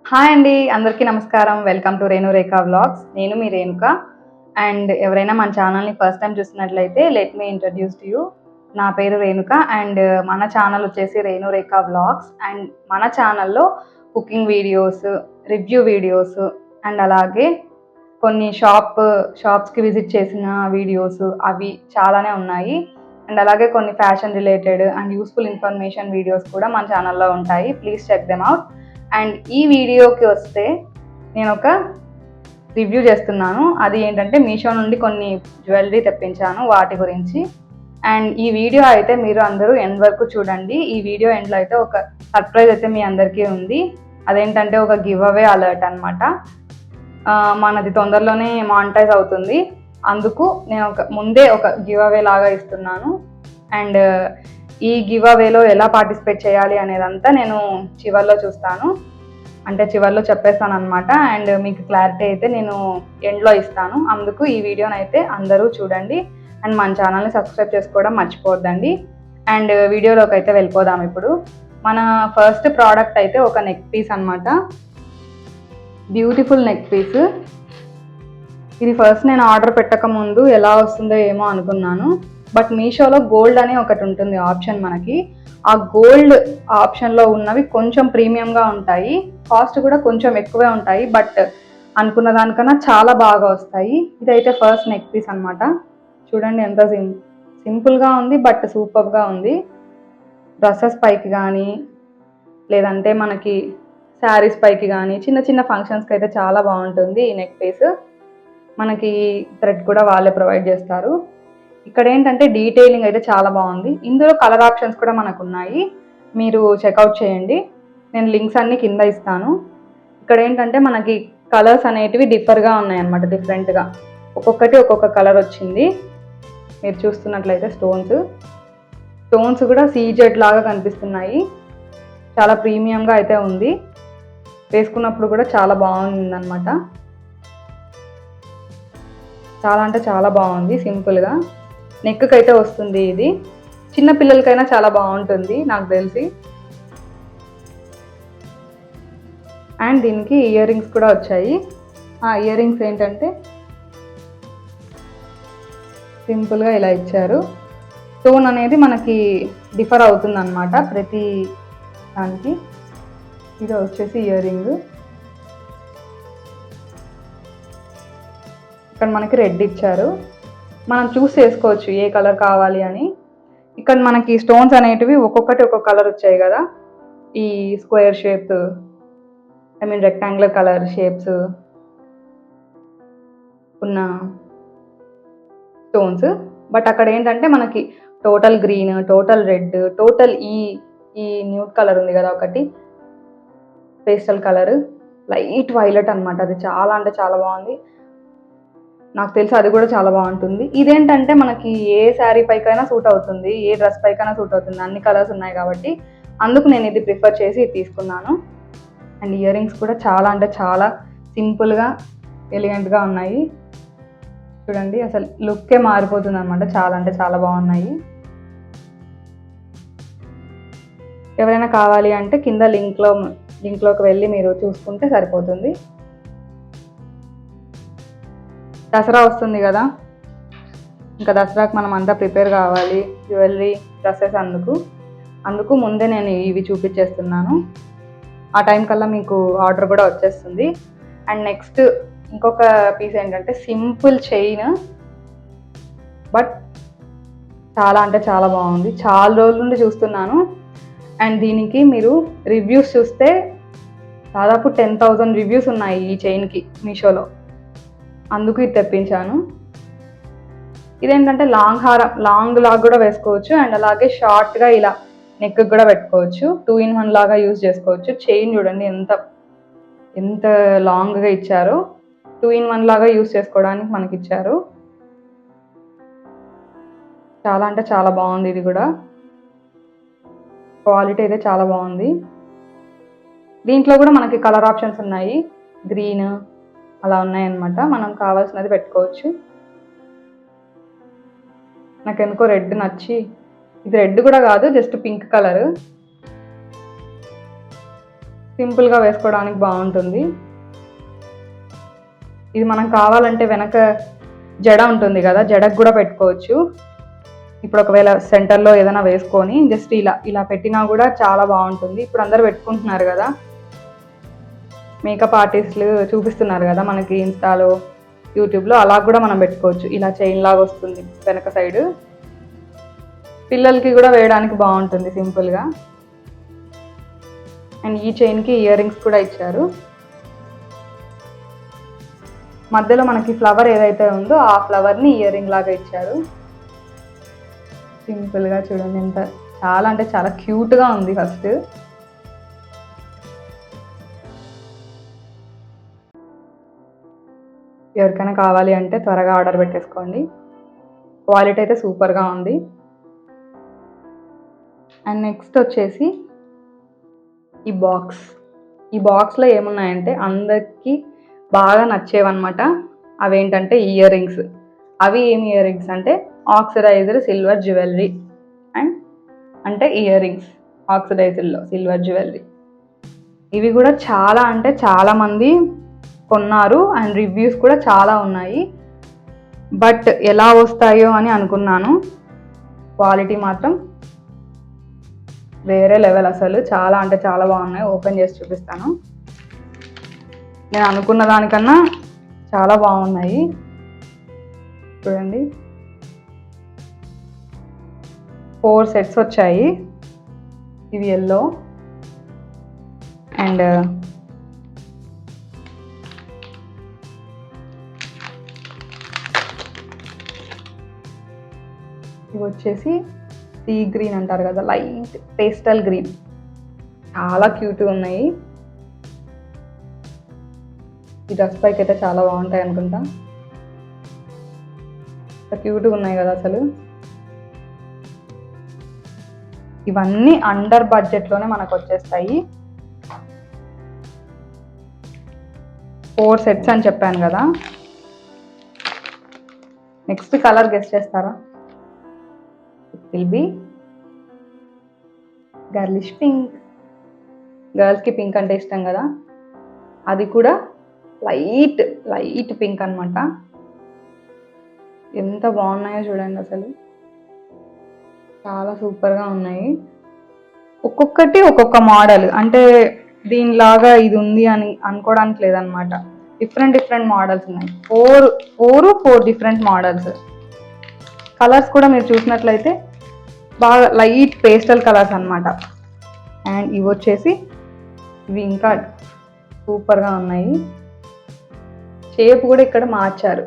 Hi అండి, అందరికీ నమస్కారం. Welcome to Renu Rekha vlogs. నేను మీ రేణుక. అండ్ ఎవరైనా మన ఛానల్ని ఫస్ట్ టైం చూస్తున్నట్లయితే let me introduce to you. నా పేరు రేణుక అండ్ మన ఛానల్ వచ్చేసి రేణు రేఖా వ్లాగ్స్. అండ్ మన ఛానల్లో cooking videos, review videos and అలాగే కొన్ని షాప్స్కి విజిట్ చేసిన వీడియోస్ అవి చాలానే ఉన్నాయి. అండ్ అలాగే కొన్ని fashion related and useful information videos కూడా మన ఛానల్లో ఉంటాయి. Please check them out. And ఈ వీడియోకి వస్తే నేను ఒక రివ్యూ చేస్తున్నాను. అది ఏంటంటే మీషో నుండి కొన్ని జ్యువెలరీ తెప్పించాను, వాటి గురించి. అండ్ ఈ వీడియో అయితే మీరు అందరూ ఎండ్ వరకు చూడండి. ఈ వీడియో ఎండ్లో అయితే ఒక సర్ప్రైజ్ అయితే మీ అందరికీ ఉంది. అదేంటంటే ఒక గివ్ అవే అలర్ట్ అనమాట. మనది తొందరలోనే మానిటైజ్ అవుతుంది, అందుకు నేను ముందే ఒక గివ్ అవే లాగా ఇస్తున్నాను. అండ్ ఈ గివ్ అవేలో ఎలా పార్టిసిపేట్ చేయాలి అనేదంతా నేను చివర్లో చూస్తాను, అంటే చివర్లో చెప్పేస్తాను అనమాట. అండ్ మీకు క్లారిటీ అయితే నేను ఎండ్లో ఇస్తాను. అందుకు ఈ వీడియోని అయితే అందరూ చూడండి అండ్ మన ఛానల్ని సబ్స్క్రైబ్ చేసుకోవడం మర్చిపోవద్దండి. అండ్ వీడియోలోకి అయితే వెళ్ళిపోదాం. ఇప్పుడు మన ఫస్ట్ ప్రోడక్ట్ అయితే ఒక నెక్ పీస్ అనమాట. Beautiful neckpiece. ఇది ఫస్ట్ నేను ఆర్డర్ పెట్టక ముందు ఎలా వస్తుందో ఏమో అనుకున్నాను, బట్ మీషోలో గోల్డ్ అని ఒకటి ఉంటుంది ఆప్షన్ మనకి. ఆ గోల్డ్ ఆప్షన్లో ఉన్నవి కొంచెం ప్రీమియంగా ఉంటాయి, కాస్ట్ కూడా కొంచెం ఎక్కువే ఉంటాయి, బట్ అనుకున్న దానికన్నా చాలా బాగా వస్తాయి. ఇదైతే ఫస్ట్ నెక్ పీస్ అనమాట. చూడండి ఎంత సింపుల్గా ఉంది, బట్ సూపర్గా ఉంది. డ్రెస్సెస్ పైకి కానీ లేదంటే మనకి శారీస్ పైకి కానీ చిన్న చిన్న ఫంక్షన్స్కి అయితే చాలా బాగుంటుంది ఈ నెక్ పీస్. మనకి థ్రెడ్ కూడా వాళ్ళే ప్రొవైడ్ చేస్తారు. ఇక్కడ ఏంటంటే డీటెయిలింగ్ అయితే చాలా బాగుంది. ఇందులో కలర్ ఆప్షన్స్ కూడా మనకు ఉన్నాయి, మీరు చెక్అవుట్ చేయండి. నేను లింక్స్ అన్నీ కింద ఇస్తాను. ఇక్కడ ఏంటంటే మనకి కలర్స్ అనేటివి డిఫర్గా ఉన్నాయన్నమాట, డిఫరెంట్గా ఒక్కొక్కటి ఒక్కొక్క కలర్ వచ్చింది. మీరు చూస్తున్నట్లయితే స్టోన్స్ కూడా సీజెడ్ లాగా కనిపిస్తున్నాయి. చాలా ప్రీమియంగా అయితే ఉంది, వేసుకున్నప్పుడు కూడా చాలా బాగుంది అనమాట. చాలా అంటే చాలా బాగుంది. సింపుల్గా నెక్కి అయితే వస్తుంది. ఇది చిన్న పిల్లలకైనా చాలా బాగుంటుంది నాకు తెలిసి. అండ్ దీనికి ఇయర్ రింగ్స్ కూడా వచ్చాయి. ఆ ఇయర్ రింగ్స్ ఏంటంటే సింపుల్గా ఇలా ఇచ్చారు. స్టోన్ అనేది మనకి డిఫర్ అవుతుంది అనమాట ప్రతి దానికి. ఇది వచ్చేసి ఇయర్ రింగ్. ఇక్కడ మనకి రెడ్ ఇచ్చారు, మనం చూస్ చేసుకోవచ్చు ఏ కలర్ కావాలి అని. ఇక్కడ మనకి స్టోన్స్ అనేటివి ఒక్కొక్కటి ఒక్కొక్క కలర్ వచ్చాయి కదా. ఈ square shape, rectangular colour shapes ఉన్న స్టోన్స్. బట్ అక్కడ ఏంటంటే మనకి total green, total red, total ఈ న్యూడ్ కలర్ ఉంది కదా ఒకటి, పేస్టల్ కలర్, లైట్ వైలెట్ అనమాట. అది చాలా అంటే చాలా బాగుంది. నాకు తెలిసి అది కూడా చాలా బాగుంటుంది. ఇదేంటంటే మనకి ఏ శారీ పైకైనా సూట్ అవుతుంది, ఏ డ్రెస్ పైకైనా సూట్ అవుతుంది, అన్ని కలర్స్ ఉన్నాయి కాబట్టి అందుకు నేను ఇది ప్రిఫర్ చేసి తీసుకున్నాను. అండ్ ఇయర్ రింగ్స్ కూడా చాలా అంటే చాలా సింపుల్గా ఎలిగెంట్గా ఉన్నాయి. చూడండి, అసలు లుక్కే మారిపోతుంది అనమాట. చాలా అంటే చాలా బాగున్నాయి. ఎవరైనా కావాలి అంటే కింద లింక్లోకి వెళ్ళి మీరు చూసుకుంటే సరిపోతుంది. దసరా వస్తుంది కదా, ఇంకా దసరాకి మనం అంతా ప్రిపేర్ కావాలి, జ్యువెలరీ, డ్రెస్సెస్. అందుకు ముందే నేను ఇవి చూపించేస్తున్నాను. ఆ టైం కల్లా మీకు ఆర్డర్ కూడా వచ్చేస్తుంది. అండ్ నెక్స్ట్ ఇంకొక పీస్ ఏంటంటే సింపుల్ చైన్, బట్ చాలా అంటే చాలా బాగుంది. చాలా రోజుల నుండి చూస్తున్నాను. అండ్ దీనికి మీరు రివ్యూస్ చూస్తే దాదాపు 10,000 రివ్యూస్ ఉన్నాయి ఈ చైన్కి మీషోలో. అందుకు ఇది తెప్పించాను. ఇదేంటంటే లాంగ్ లాగా కూడా వేసుకోవచ్చు, అండ్ అలాగే షార్ట్గా ఇలా నెక్ కూడా పెట్టుకోవచ్చు. 2-in-1 లాగా యూజ్ చేసుకోవచ్చు. చైన్ చూడండి ఎంత లాంగ్గా ఇచ్చారో. 2-in-1 లాగా యూజ్ చేసుకోవడానికి మనకి ఇచ్చారు. చాలా అంటే చాలా బాగుంది. ఇది కూడా క్వాలిటీ అయితే చాలా బాగుంది. దీంట్లో కూడా మనకి కలర్ ఆప్షన్స్ ఉన్నాయి, గ్రీన్ అలా ఉన్నాయన్నమాట. మనం కావాల్సినది పెట్టుకోవచ్చు. నాకు ఎందుకో రెడ్ నచ్చి, ఇది రెడ్ కూడా కాదు, జస్ట్ పింక్ కలర్. సింపుల్గా వేసుకోవడానికి బాగుంటుంది. ఇది మనం కావాలంటే వెనక జడ ఉంటుంది కదా, జడకు కూడా పెట్టుకోవచ్చు. ఇప్పుడు ఒకవేళ సెంటర్లో ఏదైనా వేసుకొని జస్ట్ ఇలా పెట్టినా కూడా చాలా బాగుంటుంది. ఇప్పుడు అందరు పెట్టుకుంటున్నారు కదా, మేకప్ ఆర్టిస్టులు చూపిస్తున్నారు కదా మనకి ఇన్స్టాలో, యూట్యూబ్లో. అలా కూడా మనం పెట్టుకోవచ్చు. ఇలా చైన్ లాగా వస్తుంది వెనక సైడ్. పిల్లలకి కూడా వేయడానికి బాగుంటుంది సింపుల్గా. అండ్ ఈ చైన్కి ఇయర్ రింగ్స్ కూడా ఇచ్చారు. మధ్యలో మనకి ఫ్లవర్ ఏదైతే ఉందో ఆ ఫ్లవర్ని ఇయర్ రింగ్ లాగా ఇచ్చారు. సింపుల్గా చూడండి, ఎంత చాలా అంటే చాలా క్యూట్గా ఉంది. ఫస్ట్ ఎవరికైనా కావాలి అంటే త్వరగా ఆర్డర్ పెట్టేసుకోండి. క్వాలిటీ అయితే సూపర్గా ఉంది. అండ్ నెక్స్ట్ వచ్చేసి ఈ బాక్స్లో ఏమున్నాయంటే అందరికీ బాగా నచ్చేవన్నమాట. అవేంటంటే ఇయర్ రింగ్స్. అవి ఏమి ఇయర్ రింగ్స్ అంటే ఆక్సిడైజ్డ్ సిల్వర్ జ్యువెలరీ. అండ్ అంటే ఇయర్ రింగ్స్ ఆక్సిడైజ్డ్లో సిల్వర్ జ్యువెలరీ. ఇవి కూడా చాలా అంటే చాలామంది కొన్నారు అండ్ రివ్యూస్ కూడా చాలా ఉన్నాయి. బట్ ఎలా వస్తాయో అని అనుకున్నాను. క్వాలిటీ మాత్రం వేరే లెవెల్, అసలు చాలా అంటే చాలా బాగున్నాయి. ఓపెన్ చేసి చూపిస్తాను. నేను అనుకున్న దానికన్నా చాలా బాగున్నాయి. చూడండి, 4 సెట్స్ వచ్చాయి. ఇవి ఎల్లో అండ్ ఇవి వచ్చేసి సీ గ్రీన్ అంటారు కదా, లైట్ పేస్టల్ గ్రీన్. చాలా క్యూట్గా ఉన్నాయి. ఈ డ్రెస్ పైకి అయితే చాలా బాగుంటాయి అనుకుంటా. క్యూట్గా ఉన్నాయి కదా అసలు. ఇవన్నీ అండర్ బడ్జెట్లోనే మనకు వచ్చేస్తాయి. 4 సెట్స్ అని చెప్పాను కదా. నెక్స్ట్ కలర్ గెస్ చేస్తారా? It will be girlish pink. గర్ల్స్కి పింక్ అంటే ఇష్టం కదా, అది కూడా లైట్ పింక్ అనమాట. ఎంత బాగున్నాయో చూడండి అసలు, చాలా సూపర్గా ఉన్నాయి. ఒక్కొక్కటి ఒక్కొక్క మోడల్, అంటే దీనిలాగా ఇది ఉంది అని అనుకోవడానికి లేదనమాట. డిఫరెంట్ మోడల్స్ ఉన్నాయి. 4 డిఫరెంట్ మోడల్స్. కలర్స్ కూడా మీరు చూసినట్లయితే బాగా లైట్ పేస్టల్ కలర్స్ అనమాట. అండ్ ఇవి వచ్చేసి ఇవి ఇంకా సూపర్గా ఉన్నాయి. షేప్ కూడా ఇక్కడ మార్చారు.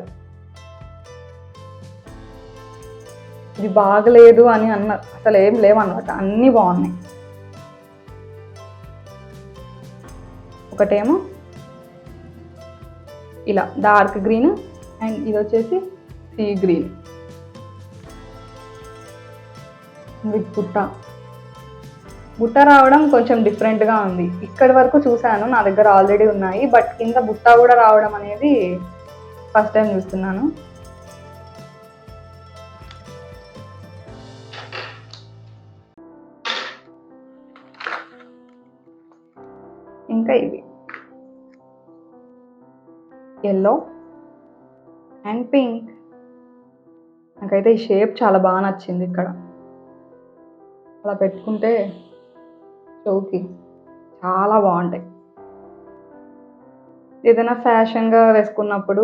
ఇది బాగలేదు అని అసలు ఏం లేవన్నమాట, అన్నీ బాగున్నాయి. ఒకటేమో ఇలా డార్క్ గ్రీన్ అండ్ ఇది వచ్చేసి సీ గ్రీన్ విత్ బుట్ట రావడం కొంచెం డిఫరెంట్గా ఉంది. ఇక్కడి వరకు చూశాను, నా దగ్గర ఆల్రెడీ ఉన్నాయి. బట్ కింద బుట్ట కూడా రావడం అనేది ఫస్ట్ టైం చూస్తున్నాను. ఇంకా ఇవి ఎల్లో అండ్ పింక్. నాకైతే ఈ షేప్ చాలా బాగా నచ్చింది. ఇక్కడ అలా పెట్టుకుంటే షోకి చాలా బాగుంటాయి. ఏదైనా ఫ్యాషన్గా వేసుకున్నప్పుడు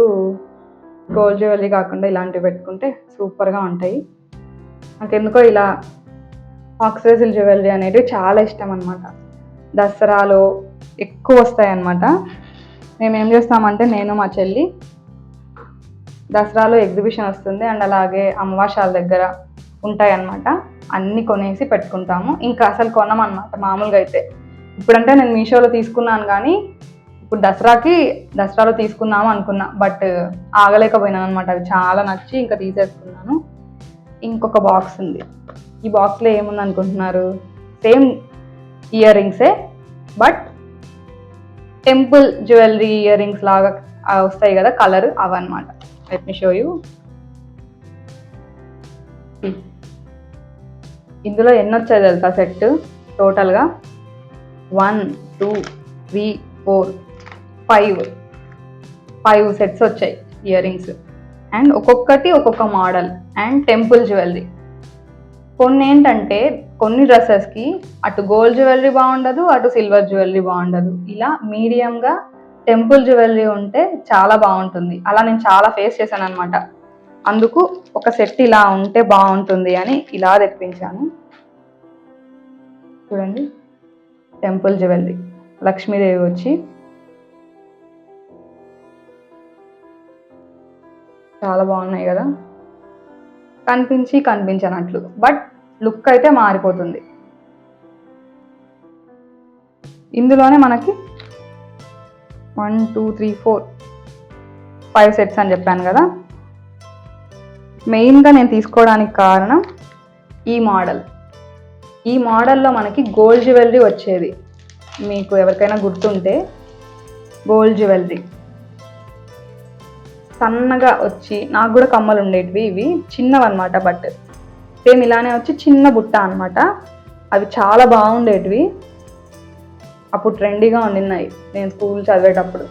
గోల్డ్ జ్యువెలరీ కాకుండా ఇలాంటివి పెట్టుకుంటే సూపర్గా ఉంటాయి. నాకెందుకో ఇలా ఆక్సిడైజ్డ్ జ్యువెలరీ అనేటివి చాలా ఇష్టం అనమాట. దసరాలో ఎక్కువ వస్తాయి అన్నమాట. మేము ఏం చేస్తామంటే, నేను మా చెల్లి దసరాలో ఎగ్జిబిషన్ వస్తుంది అండ్ అలాగే అమావాస్యాల దగ్గర ఉంటాయి అన్నమాట. అన్నీ కొనేసి పెట్టుకుంటాము. ఇంకా అసలు కొనమన్నమాట మామూలుగా అయితే. ఇప్పుడంటే నేను మీషోలో తీసుకున్నాను, కానీ ఇప్పుడు దసరాలో తీసుకుందాము అనుకున్నా. బట్ ఆగలేకపోయినాను అనమాట. అవి చాలా నచ్చి ఇంకా తీసేసుకున్నాను. ఇంకొక బాక్స్ ఉంది. ఈ బాక్స్లో ఏముంది అనుకుంటున్నారు? సేమ్ ఇయర్ రింగ్సే, but temple jewellery earrings లాగా వస్తాయి కదా కలర్, అవన్నమాట. Let me show you. ఇందులో ఎన్ని వచ్చాయి తెలుసా సెట్? టోటల్గా 1, 2, 3, 4, 5 సెట్స్ వచ్చాయి ఇయర్ రింగ్స్. అండ్ ఒక్కొక్కటి ఒక్కొక్క మోడల్ అండ్ టెంపుల్ జ్యువెలరీ. కొన్ని ఏంటంటే కొన్ని డ్రెస్సెస్కి అటు గోల్డ్ జ్యువెలరీ బాగుండదు, అటు సిల్వర్ జ్యువెలరీ బాగుండదు. ఇలా మీడియంగా టెంపుల్ జ్యువెలరీ ఉంటే చాలా బాగుంటుంది. అలా నేను చాలా ఫేస్ చేశాను అనమాట. అందుకు ఒక సెట్ ఇలా ఉంటే బాగుంటుంది అని ఇలా తెప్పించాను. చూడండి, టెంపుల్ జ్యువెలరీ, లక్ష్మీదేవి వచ్చి చాలా బాగున్నాయి కదా, కనిపించనట్లు, బట్ లుక్ అయితే మారిపోతుంది. ఇందులోనే మనకి 1, 2, 3, 4, 5 సెట్స్ అని చెప్పాను కదా. మెయిన్గా నేను తీసుకోవడానికి కారణం ఈ మోడల్లో మనకి గోల్డ్ జ్యువెలరీ వచ్చేది. మీకు ఎవరికైనా గుర్తుంటే గోల్డ్ జ్యువెలరీ సన్నగా వచ్చి, నాకు కూడా కమ్మలు ఉండేటివి, ఇవి చిన్నవన్నమాట, బట్ సేమ్ ఇలానే వచ్చి చిన్న బుట్ట అనమాట. అవి చాలా బాగుండేటివి, అప్పుడు ట్రెండీగా ఉండినాయి నేను స్కూల్ చదివేటప్పుడు.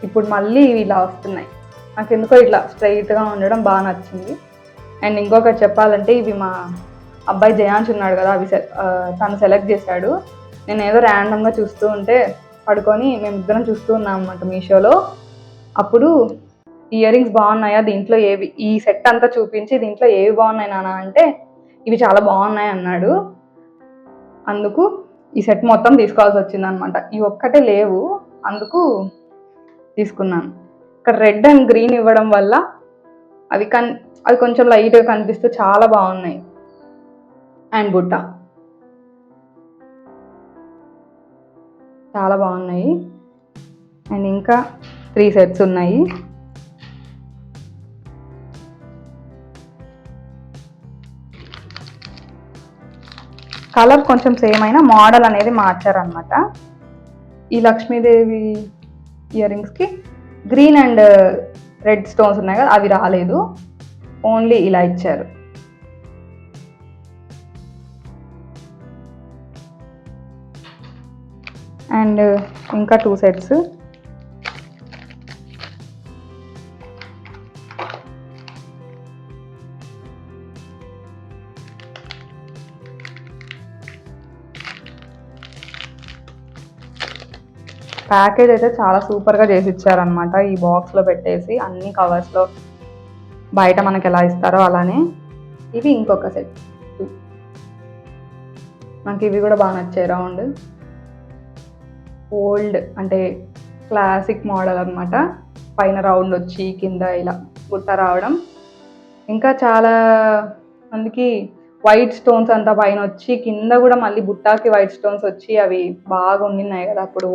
ఇప్పుడు మళ్ళీ ఇవి ఇలా వస్తున్నాయి. నాకు ఎందుకో ఇట్లా స్ట్రైట్గా ఉండడం బాగా నచ్చింది. అండ్ ఇంకొకటి చెప్పాలంటే, ఇవి మా అబ్బాయి జయాంశ్ ఉన్నాడు కదా, అవి తను సెలెక్ట్ చేశాడు. నేను ఏదో ర్యాండమ్గా చూస్తూ ఉంటే పడుకొని మేమిద్దరం చూస్తూ ఉన్నాం అన్నమాట మీషోలో. అప్పుడు ఇయర్ రింగ్స్ బాగున్నాయా, దీంట్లో ఏవి, ఈ సెట్ అంతా చూపించి దీంట్లో ఏవి బాగున్నాయి నాన్న అంటే ఇవి చాలా బాగున్నాయి అన్నాడు. అందుకు ఈ సెట్ మొత్తం తీసుకోవాల్సి వచ్చింది అనమాట. ఇవి ఒక్కటే లేవు, అందుకు తీసుకున్నాను. ఇక్కడ రెడ్ అండ్ గ్రీన్ ఇవ్వడం వల్ల అవి కొంచెం లైట్గా కనిపిస్తూ చాలా బాగున్నాయి. అండ్ బుట్ట చాలా బాగున్నాయి. అండ్ ఇంకా 3 సెట్స్ ఉన్నాయి. కలర్ కొంచెం సేమ్ అయినా మోడల్ అనేది మార్చారనమాట. ఈ లక్ష్మీదేవి ఇయర్ రింగ్స్కి గ్రీన్ అండ్ రెడ్ స్టోన్స్ ఉన్నాయి కదా, అవి రాలేదు, ఓన్లీ ఇలా ఇచ్చారు. అండ్ ఇంకా 2 సెట్స్. ప్యాకేజ్ అయితే చాలా సూపర్గా చేసి ఇచ్చారనమాట. ఈ బాక్స్లో పెట్టేసి అన్ని కవర్స్లో బయట మనకి ఎలా ఇస్తారో అలానే. ఇవి ఇంకొక సెట్, నాకు ఇవి కూడా బాగా నచ్చాయి. రౌండ్ ఓల్డ్ అంటే క్లాసిక్ మోడల్ అనమాట. పైన రౌండ్ వచ్చి కింద ఇలా గుట్ట రావడం. ఇంకా చాలా మందికి వైట్ స్టోన్స్ అంతా పైన వచ్చి కింద కూడా మళ్ళీ బుట్టాకి వైట్ స్టోన్స్ వచ్చి అవి బాగా ఉండినాయి కదా అప్పుడు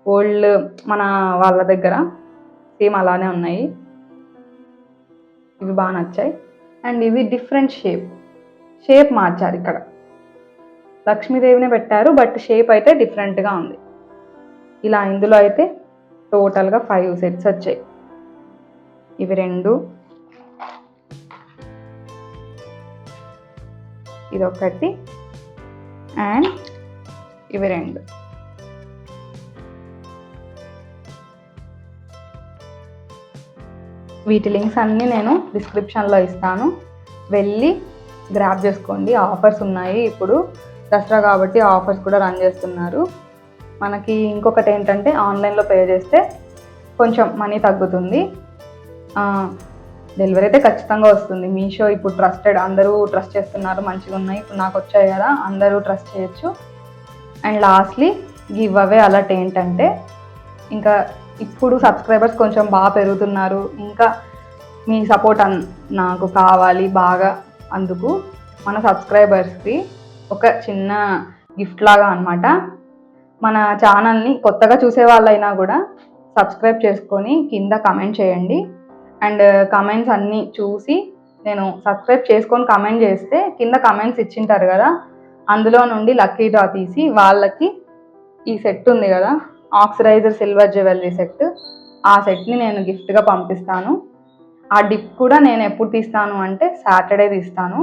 ఓల్డ్ మన వాళ్ళ దగ్గర. సేమ్ అలానే ఉన్నాయి. ఇవి బాగా నచ్చాయి. అండ్ ఇవి డిఫరెంట్ షేప్ మార్చారు. ఇక్కడ లక్ష్మీదేవినే పెట్టారు, బట్ షేప్ అయితే డిఫరెంట్గా ఉంది. ఇలా ఇందులో అయితే టోటల్గా 5 సెట్స్ వచ్చాయి. ఇవి 2, ఇదొకటి, అండ్ ఇవి 2. వీటి లింక్స్ అన్నీ నేను డిస్క్రిప్షన్లో ఇస్తాను, వెళ్ళి గ్రాబ్ చేసుకోండి. ఆఫర్స్ ఉన్నాయి, ఇప్పుడు దసరా కాబట్టి ఆఫర్స్ కూడా రన్ చేస్తున్నారు. మనకి ఇంకొకటి ఏంటంటే ఆన్లైన్లో పే చేస్తే కొంచెం మనీ తగ్గుతుంది. డెలివరీ అయితే ఖచ్చితంగా వస్తుంది. మీషో ఇప్పుడు ట్రస్టెడ్, అందరూ ట్రస్ట్ చేస్తున్నారు, మంచిగా ఉన్నాయి. ఇప్పుడు నాకు వచ్చాయి కదా, అందరూ ట్రస్ట్ చేయొచ్చు. And lastly give away alert ఏంటంటే, ఇంకా ఇప్పుడు సబ్స్క్రైబర్స్ కొంచెం బాగా పెరుగుతున్నారు. ఇంకా మీ సపోర్ట్ నాకు కావాలి బాగా. అందుకు మన సబ్స్క్రైబర్స్కి ఒక చిన్న గిఫ్ట్ లాగా అనమాట. మన ఛానల్ని కొత్తగా చూసే వాళ్ళైనా కూడా సబ్స్క్రైబ్ చేసుకొని కింద కమెంట్ చేయండి. అండ్ కమెంట్స్ అన్నీ చూసి, నేను సబ్స్క్రైబ్ చేసుకొని కమెంట్ చేస్తే కింద కమెంట్స్ ఇచ్చింటారు కదా, అందులో నుండి లక్కీ డ్రా తీసి వాళ్ళకి ఈ సెట్ ఉంది కదా, ఆక్సిడైజర్ సిల్వర్ జ్యువెలరీ సెట్, ఆ సెట్ని నేను గిఫ్ట్గా పంపిస్తాను. ఆ డిప్ కూడా నేను ఎప్పుడు తీస్తాను అంటే సాటర్డే తీస్తాను.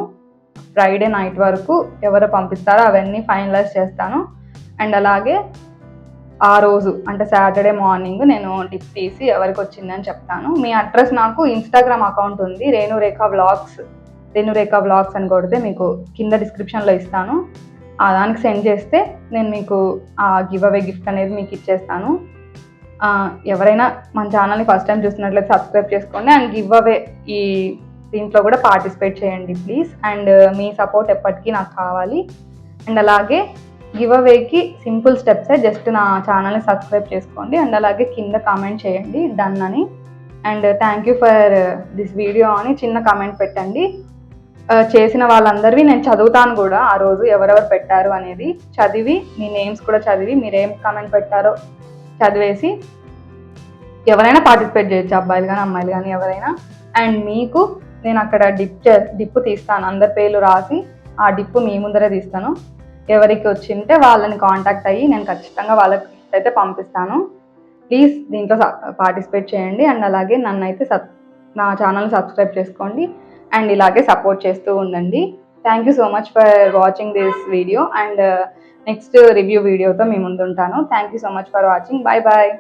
ఫ్రైడే నైట్ వరకు ఎవరు పంపిస్తారో అవన్నీ ఫైనలైజ్ చేస్తాను. అండ్ అలాగే ఆ రోజు అంటే సాటర్డే మార్నింగ్ నేను డిప్ తీసి ఎవరికి వచ్చిందని చెప్తాను. మీ అడ్రస్ నాకు ఇన్స్టాగ్రామ్ అకౌంట్ ఉంది, రేణురేఖ వ్లాగ్స్ అని కొడితే మీకు కింద డిస్క్రిప్షన్లో ఇస్తాను. దానికి సెండ్ చేస్తే నేను మీకు ఆ గివ్ అవే గిఫ్ట్ అనేది మీకు ఇచ్చేస్తాను. ఎవరైనా మన ఛానల్ని ఫస్ట్ టైం చూస్తున్నట్లయితే సబ్స్క్రైబ్ చేసుకోండి అండ్ గివ్ అవే ఈ దీంట్లో కూడా పార్టిసిపేట్ చేయండి ప్లీజ్. అండ్ మీ సపోర్ట్ ఎప్పటికీ నాకు కావాలి. అండ్ అలాగే గివ్ అవేకి సింపుల్ స్టెప్సే, జస్ట్ నా ఛానల్ని సబ్స్క్రైబ్ చేసుకోండి అండ్ అలాగే కింద కామెంట్ చేయండి డన్ అని. And thank you for this video అని చిన్న కామెంట్ పెట్టండి. చేసిన వాళ్ళందరివి నేను చదువుతాను కూడా, ఆ రోజు ఎవరెవరు పెట్టారు అనేది చదివి, మీ నేమ్స్ కూడా చదివి, మీరేం కామెంట్ పెట్టారో చదివేసి ఎవరైనా పార్టిసిపేట్ చేయొచ్చు, అబ్బాయిలు కానీ అమ్మాయిలు కానీ ఎవరైనా. అండ్ మీకు నేను అక్కడ డిప్పు తీస్తాను, అందరి పేర్లు రాసి ఆ డిప్పు మీ ముందరే తీస్తాను. ఎవరికి వచ్చింటే వాళ్ళని కాంటాక్ట్ అయ్యి నేను ఖచ్చితంగా వాళ్ళకి గిఫ్ట్ అయితే పంపిస్తాను. ప్లీజ్ దీంట్లో పార్టిసిపేట్ చేయండి అండ్ అలాగే నన్ను అయితే నా ఛానల్ని సబ్స్క్రైబ్ చేసుకోండి అండ్ ఇలాగే సపోర్ట్ చేస్తూ ఉండండి. Thank you so much for watching this video and next review వీడియోతో మీ ముందు ఉంటాను. Thank you so much for watching. Bye bye.